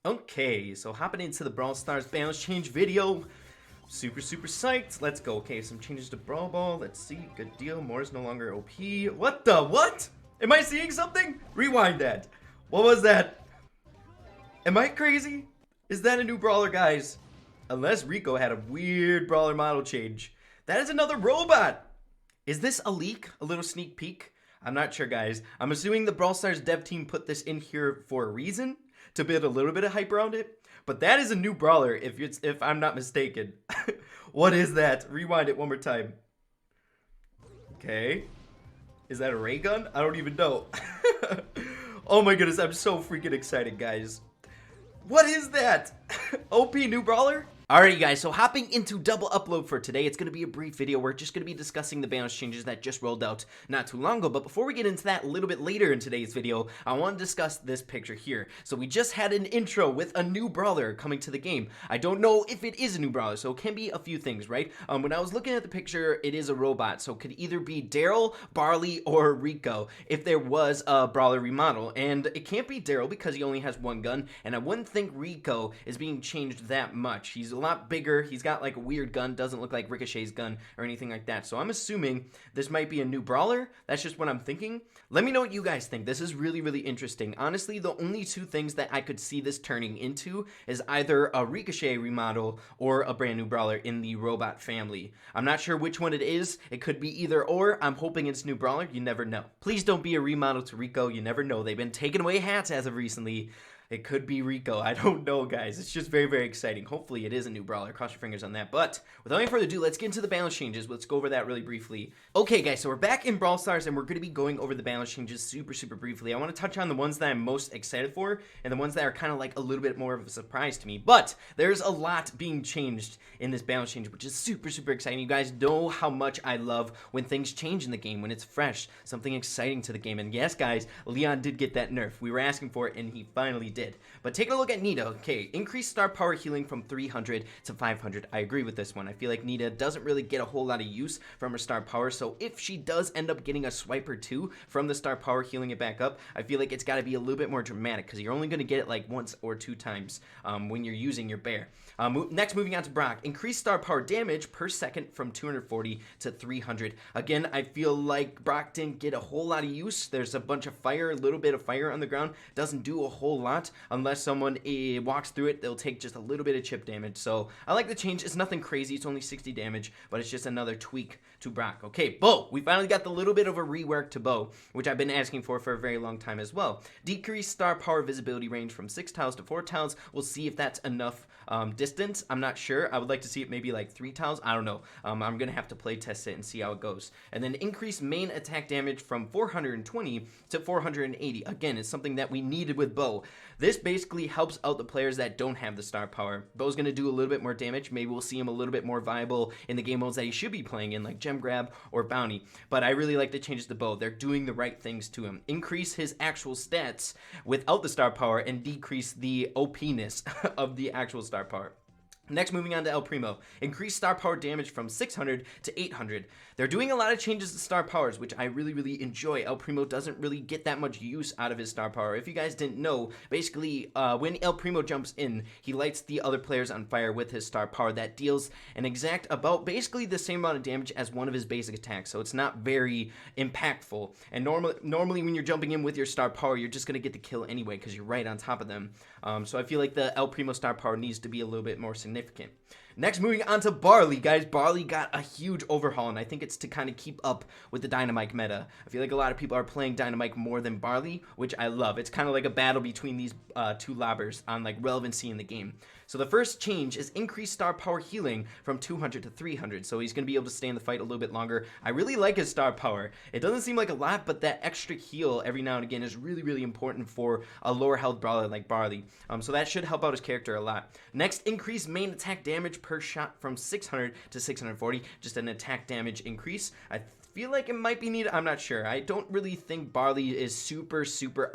Okay, so hopping into the Brawl Stars balance change video. Super psyched. Let's go. Okay, some changes to Brawl Ball. Let's see. Good deal. More is no longer OP. What the? What? Am I seeing something? Rewind that. What was that? Am I crazy? Is that a new Brawler, guys? Unless Rico had a weird Brawler model change. That is another robot. Is this a leak? A little sneak peek? I'm not sure, guys. I'm assuming the Brawl Stars dev team put this in here for a reason, to build a little bit of hype around it. But that is a new Brawler, if I'm not mistaken. What is that? Rewind it one more time. Okay. Is that a ray gun? I don't even know. Oh my goodness, I'm so freaking excited, guys. What is that? OP new Brawler? Alrighty guys, so hopping into double upload for today, it's going to be a brief video. We're just going to be discussing the balance changes that just rolled out not too long ago. But before we get into that a little bit later in today's video, I want to discuss this picture here. So we just had an intro with a new Brawler coming to the game. I don't know if it is a new Brawler, so it can be a few things, right? When I was looking at the picture, it is a robot, so it could either be Darryl, Barley, or Rico if there was a Brawler remodel. And it can't be Darryl because he only has one gun, and I wouldn't think Rico is being changed that much. He's a lot bigger. He's got like a weird gun, doesn't look like Ricochet's gun or anything like that. So I'm assuming this might be a new Brawler. That's just what I'm thinking. Let me know what you guys think. This is really interesting. Honestly, the only two things that I could see this turning into is either a Ricochet remodel or a brand new Brawler in the robot family. I'm not sure which one it is. It could be either or. I'm hoping it's new Brawler. You never know. Please don't be a remodel to Rico. You never know. They've been taking away hats as of recently. It could be Rico. I don't know, guys. It's just very exciting. Hopefully, it is a new Brawler. Cross your fingers on that. But without any further ado, let's get into the balance changes. Let's go over that really briefly. Okay, guys, so we're back in Brawl Stars, and we're going to be going over the balance changes super briefly. I want to touch on the ones that I'm most excited for, and the ones that are kind of like a little bit more of a surprise to me. But there's a lot being changed in this balance change, which is super exciting. You guys know how much I love when things change in the game, when it's fresh, something exciting to the game. And yes, guys, Leon did get that nerf. We were asking for it, and he finally did. But taking a look at Nita, okay, increased star power healing from 300 to 500. I agree with this one. I feel like Nita doesn't really get a whole lot of use from her star power, so if she does end up getting a swipe or two from the star power healing it back up, I feel like it's got to be a little bit more dramatic, because you're only going to get it like once or two times when you're using your bear. Next, moving on to Brock, increased star power damage per second from 240 to 300. Again, I feel like Brock didn't get a whole lot of use. There's a bunch of fire, a little bit of fire on the ground. Doesn't do a whole lot. Unless someone walks through it, they'll take just a little bit of chip damage. So I like the change. It's nothing crazy. It's only 60 damage, but it's just another tweak to Brock. Okay, Bo. We finally got the little bit of a rework to Bo, which I've been asking for a very long time as well. Decreased star power visibility range from 6 tiles to 4 tiles. We'll see if that's enough distance. I'm not sure. I would like to see it maybe like 3 tiles. I don't know. I'm going to have to play test it and see how it goes. And then increased main attack damage from 420 to 480. Again, it's something that we needed with Bo. This basically helps out the players that don't have the star power. Bo's going to do a little bit more damage. Maybe we'll see him a little bit more viable in the game modes that he should be playing in, like Gem Grab or Bounty. But I really like the changes to Bo. They're doing the right things to him. Increase his actual stats without the star power and decrease the OP-ness of the actual star power. Next, moving on to El Primo. Increased star power damage from 600 to 800. They're doing a lot of changes to star powers, which I really enjoy. El Primo doesn't really get that much use out of his star power. If you guys didn't know, basically, when El Primo jumps in, he lights the other players on fire with his star power. That deals an exact about basically the same amount of damage as one of his basic attacks, so it's not very impactful. And normally when you're jumping in with your star power, you're just going to get the kill anyway because you're right on top of them. So I feel like the El Primo star power needs to be a little bit more significant. Next, moving on to Barley, guys. Barley got a huge overhaul, and I think it's to kind of keep up with the Dynamite meta. I feel like a lot of people are playing Dynamite more than Barley, which I love. It's kind of like a battle between these two lobbers on like relevancy in the game. So the first change is increased star power healing from 200 to 300. So he's going to be able to stay in the fight a little bit longer. I really like his star power. It doesn't seem like a lot, but that extra heal every now and again is really important for a lower health brawler like Barley. So that should help out his character a lot. Next, increased main attack damage per shot from 600 to 640. Just an attack damage increase. I feel like it might be needed. I'm not sure. I don't really think Barley is super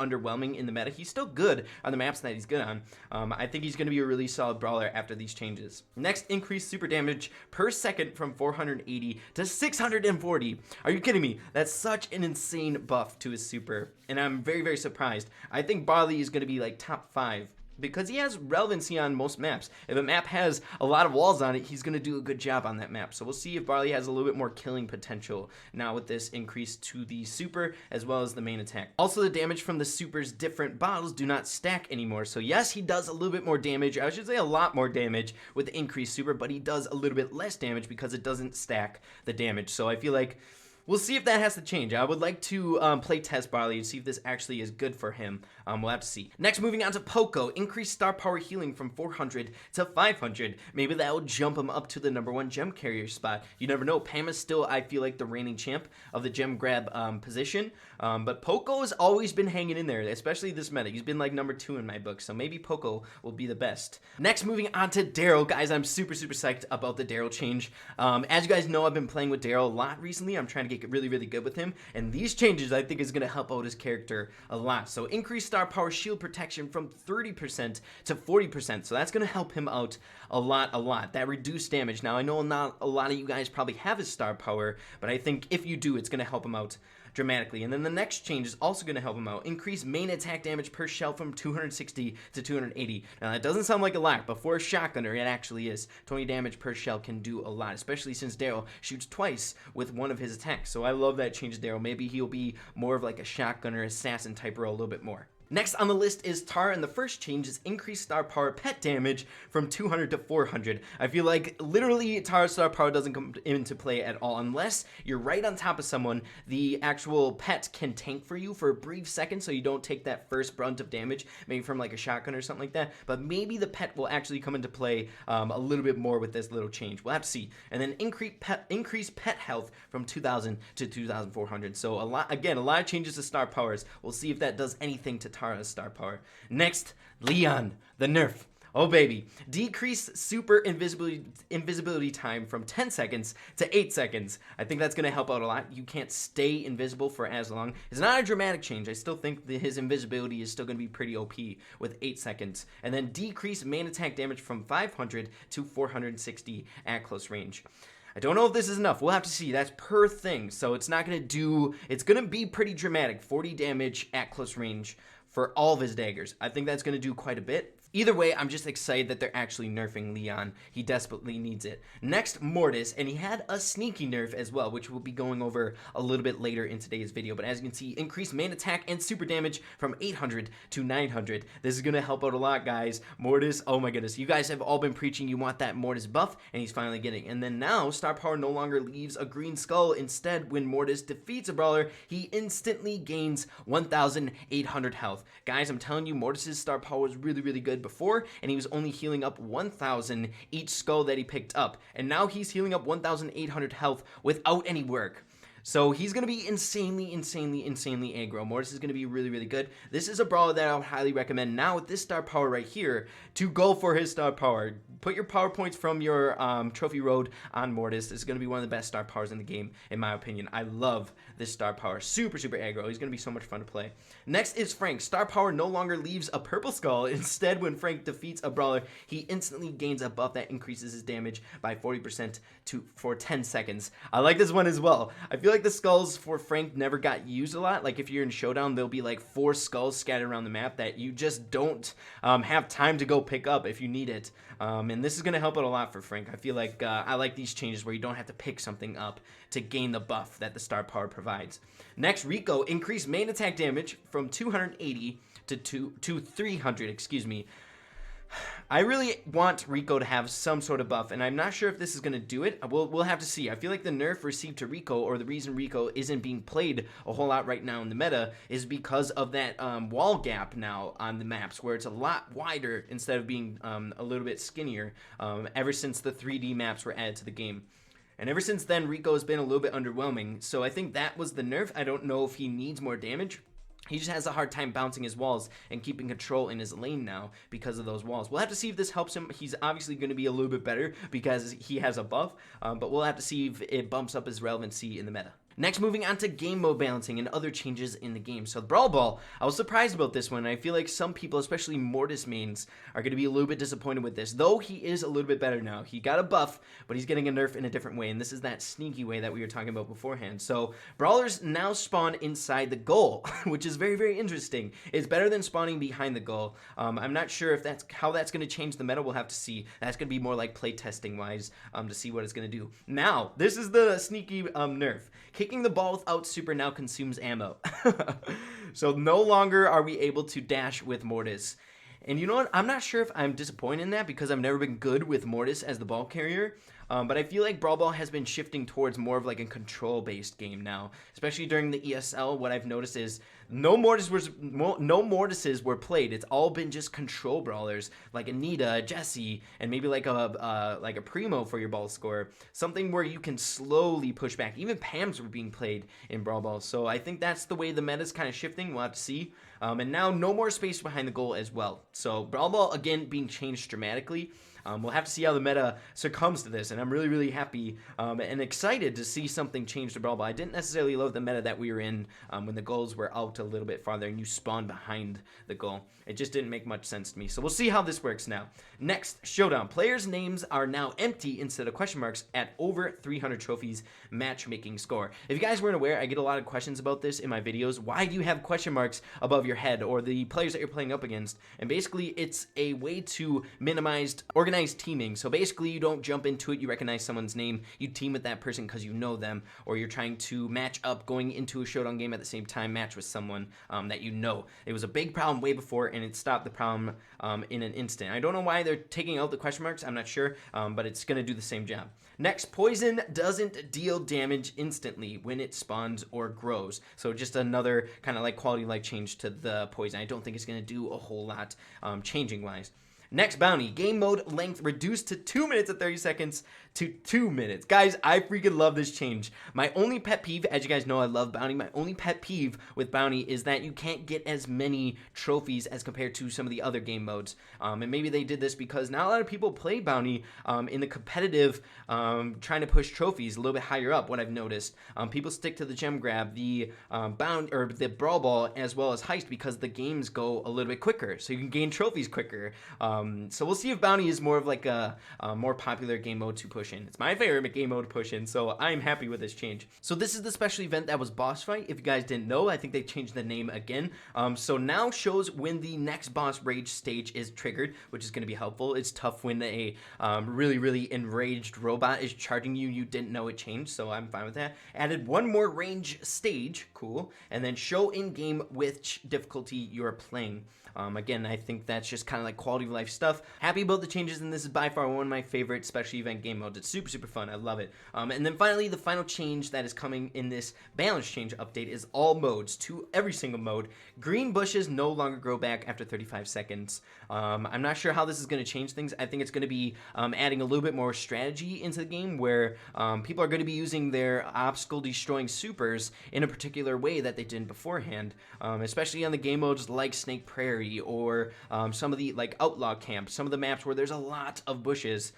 underwhelming in the meta. He's still good on the maps that he's good on. I think he's going to be a really solid brawler after these changes. Next, increased super damage per second from 480 to 640. Are you kidding me? That's such an insane buff to his super, and I'm very surprised. I think Barley is going to be like top 5 because he has relevancy on most maps. If a map has a lot of walls on it, he's going to do a good job on that map. So we'll see if Barley has a little bit more killing potential now with this increase to the super as well as the main attack. Also, the damage from the super's different bottles do not stack anymore. So yes, he does a little bit more damage. I should say a lot more damage with the increased super, but he does a little bit less damage because it doesn't stack the damage. So I feel like we'll see if that has to change. I would like to play test Barley and see if this actually is good for him. We'll have to see. Next, moving on to Poco. Increased star power healing from 400 to 500. Maybe that will jump him up to the #1 gem carrier spot. You never know. Pam is still, I feel like, the reigning champ of the gem grab position. But Poco has always been hanging in there, especially this meta. He's been like #2 in my book, so maybe Poco will be the best. Next, moving on to Darryl. Guys, I'm super psyched about the Darryl change. As you guys know, I've been playing with Darryl a lot recently. I'm trying to get really good with him, and these changes I think is going to help out his character a lot. So increased star power shield protection from 30% to 40%, so that's going to help him out a lot. That reduced damage. Now I know not a lot of you guys probably have his star power, but I think if you do, it's going to help him out dramatically. And then the next change is also going to help him out. Increase main attack damage per shell from 260 to 280. Now that doesn't sound like a lot, but for a shotgunner, it actually is. 20 damage per shell can do a lot, especially since Darryl shoots twice with one of his attacks. So I love that change, Darryl. Maybe he'll be more of like a shotgunner, assassin type role a little bit more. Next on the list is Tara, and the first change is increased star power pet damage from 200 to 400. I feel like literally Tara's star power doesn't come into play at all unless you're right on top of someone. The actual pet can tank for you for a brief second so you don't take that first brunt of damage, maybe from like a shotgun or something like that, but maybe the pet will actually come into play a little bit more with this little change. We'll have to see. And then increase pet health from 2000 to 2400. So a lot of changes to star powers. We'll see if that does anything to Tara's star power. Next, Leon, the Nerf. Oh baby. Decrease super invisibility time from 10 seconds to 8 seconds. I think that's going to help out a lot. You can't stay invisible for as long. It's not a dramatic change. I still think that his invisibility is still going to be pretty OP with 8 seconds. And then decrease main attack damage from 500 to 460 at close range. I don't know if this is enough. We'll have to see. That's per thing. So it's not going to do... It's going to be pretty dramatic. 40 damage at close range for all of his daggers. I think that's going to do quite a bit. Either way, I'm just excited that they're actually nerfing Leon. He desperately needs it. Next, Mortis, and he had a sneaky nerf as well, which we'll be going over a little bit later in today's video. But as you can see, increased main attack and super damage from 800 to 900. This is going to help out a lot, guys. Mortis, oh my goodness. You guys have all been preaching you want that Mortis buff, and he's finally getting. And then now, star power no longer leaves a green skull. Instead, when Mortis defeats a brawler, he instantly gains 1,800 health. Guys, I'm telling you, Mortis's star power was really good before, and he was only healing up 1,000 each skull that he picked up, and now he's healing up 1,800 health without any work. So he's going to be insanely aggro. Mortis is going to be really good. This is a brawler that I would highly recommend now with this star power right here to go for his star power. Put your power points from your trophy road on Mortis. This is going to be one of the best star powers in the game, in my opinion. I love this star power. Super aggro. He's going to be so much fun to play. Next is Frank. Star power no longer leaves a purple skull. Instead, when Frank defeats a brawler, he instantly gains a buff that increases his damage by 40% for 10 seconds. I like this one as well. I feel like the skulls for Frank never got used a lot. Like if you're in Showdown, there'll be like 4 skulls scattered around the map that you just don't have time to go pick up if you need it. And this is going to help out a lot for Frank. I feel like I like these changes where you don't have to pick something up to gain the buff that the star power provides. Next, Rico. Increased main attack damage from 280 to 300, excuse me. I really want Rico to have some sort of buff, and I'm not sure if this is going to do it. We'll have to see. I feel like the nerf received to Rico, or the reason Rico isn't being played a whole lot right now in the meta, is because of that wall gap now on the maps, where it's a lot wider instead of being a little bit skinnier ever since the 3D maps were added to the game. And ever since then, Rico has been a little bit underwhelming, so I think that was the nerf. I don't know if he needs more damage. He just has a hard time bouncing his walls and keeping control in his lane now because of those walls. We'll have to see if this helps him. He's obviously going to be a little bit better because he has a buff, but we'll have to see if it bumps up his relevancy in the meta. Next, moving on to game mode balancing and other changes in the game. So the Brawl Ball, I was surprised about this one. I feel like some people, especially Mortis mains, are going to be a little bit disappointed with this. Though he is a little bit better now. He got a buff, but he's getting a nerf in a different way. And this is that sneaky way that we were talking about beforehand. So Brawlers now spawn inside the goal, which is very, very interesting. It's better than spawning behind the goal. I'm not sure if that's how that's going to change the meta. We'll have to see. That's going to be more like play testing wise to see what it's going to do. Now, this is the sneaky nerf. Kicking the ball without super now consumes ammo. So no longer are we able to dash with Mortis. And you know what? I'm not sure if I'm disappointed in that because I've never been good with Mortis as the ball carrier. But I feel like Brawl Ball has been shifting towards more of like a control-based game now. Especially during the ESL, what I've noticed is no Mortises were played. It's all been just control brawlers like a Nita, a Jessie, and maybe like a Primo for your ball scorer. Something where you can slowly push back. Even Pams were being played in Brawl Ball. So I think that's the way the meta's kind of shifting. We'll have to see. And now no more space behind the goal as well. So Brawl Ball again being changed dramatically. We'll have to see how the meta succumbs to this, and I'm really, really happy and excited to see something change to Brawl Ball. I didn't necessarily love the meta that we were in when the goals were out a little bit farther and you spawn behind the goal. It just didn't make much sense to me, so we'll see how this works now. Next, Showdown. Players' names are now empty instead of question marks at over 300 trophies matchmaking score. If you guys weren't aware, I get a lot of questions about this in my videos. Why do you have question marks above your head or the players that you're playing up against? And basically, it's a way to minimize organized teaming. So basically, you don't jump into it, you recognize someone's name, you team with that person because you know them, or you're trying to match up going into a Showdown game at the same time, match with someone that you know. It was a big problem way before, and it stopped the problem in an instant. I don't know why they're taking out the question marks, I'm not sure, but it's going to do the same job. Next, poison doesn't deal damage instantly when it spawns or grows. So just another kind of like quality of life change to the poison. I don't think it's going to do a whole lot changing wise. Next, bounty. Game mode length reduced to 2 minutes and 30 seconds to 2 minutes. Guys, I freaking love this change. My only pet peeve, as you guys know, I love bounty. My only pet peeve with bounty is that you can't get as many trophies as compared to some of the other game modes. And maybe they did this because not a lot of people play bounty in the competitive trying to push trophies a little bit higher up, what I've noticed. People stick to the gem grab, the the brawl ball, as well as heist because the games go a little bit quicker. So you can gain trophies quicker. So we'll see if bounty is more of like a more popular game mode to push in. It's my favorite game mode to push in, so I'm happy with this change. So this is the special event that was boss fight. If you guys didn't know, I think they changed the name again. So now shows when the next boss rage stage is triggered, which is going to be helpful. It's tough when a really, really enraged robot is charging you. You didn't know it changed, so I'm fine with that. Added one more range stage, cool, and then show in game which difficulty you're playing. Again, I think that's just kind of like quality of life stuff. Happy about the changes, and this is by far one of my favorite special event game modes. It's super, super fun. I love it. And then finally, the final change that is coming in this balance change update is all modes to every single mode. Green bushes no longer grow back after 35 seconds. I'm not sure how this is going to change things. I think it's going to be adding a little bit more strategy into the game where people are going to be using their obstacle destroying supers in a particular way that they didn't beforehand, especially on the game modes like Snake Prairie or some of the like Outlaw Camp, some of the maps where there's a lot of bushes.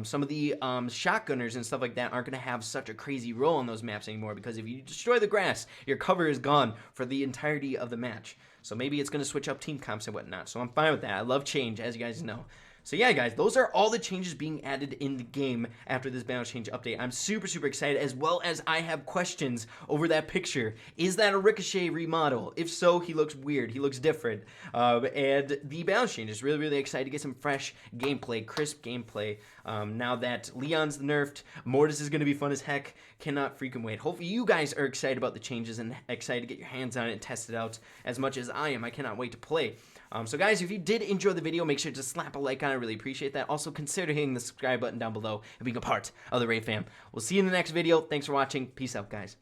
Some of the shotgunners and stuff like that aren't going to have such a crazy role on those maps anymore because if you destroy the grass, your cover is gone for the entirety of the match. So maybe it's going to switch up team comps and whatnot. So I'm fine with that. I love change, as you guys know. So yeah, guys, those are all the changes being added in the game after this balance change update. I'm super, super excited, as well as I have questions over that picture. Is that a Ricochet remodel? If so, he looks weird. He looks different. And the balance change is really, really excited to get some fresh gameplay, crisp gameplay. Now that Leon's nerfed, Mortis is going to be fun as heck. Cannot freaking wait. Hopefully you guys are excited about the changes and excited to get your hands on it and test it out as much as I am. I cannot wait to play. So guys, if you did enjoy the video, make sure to slap a like on it. I really appreciate that. Also, consider hitting the subscribe button down below and being a part of the Ray fam. We'll see you in the next video. Thanks for watching. Peace out, guys.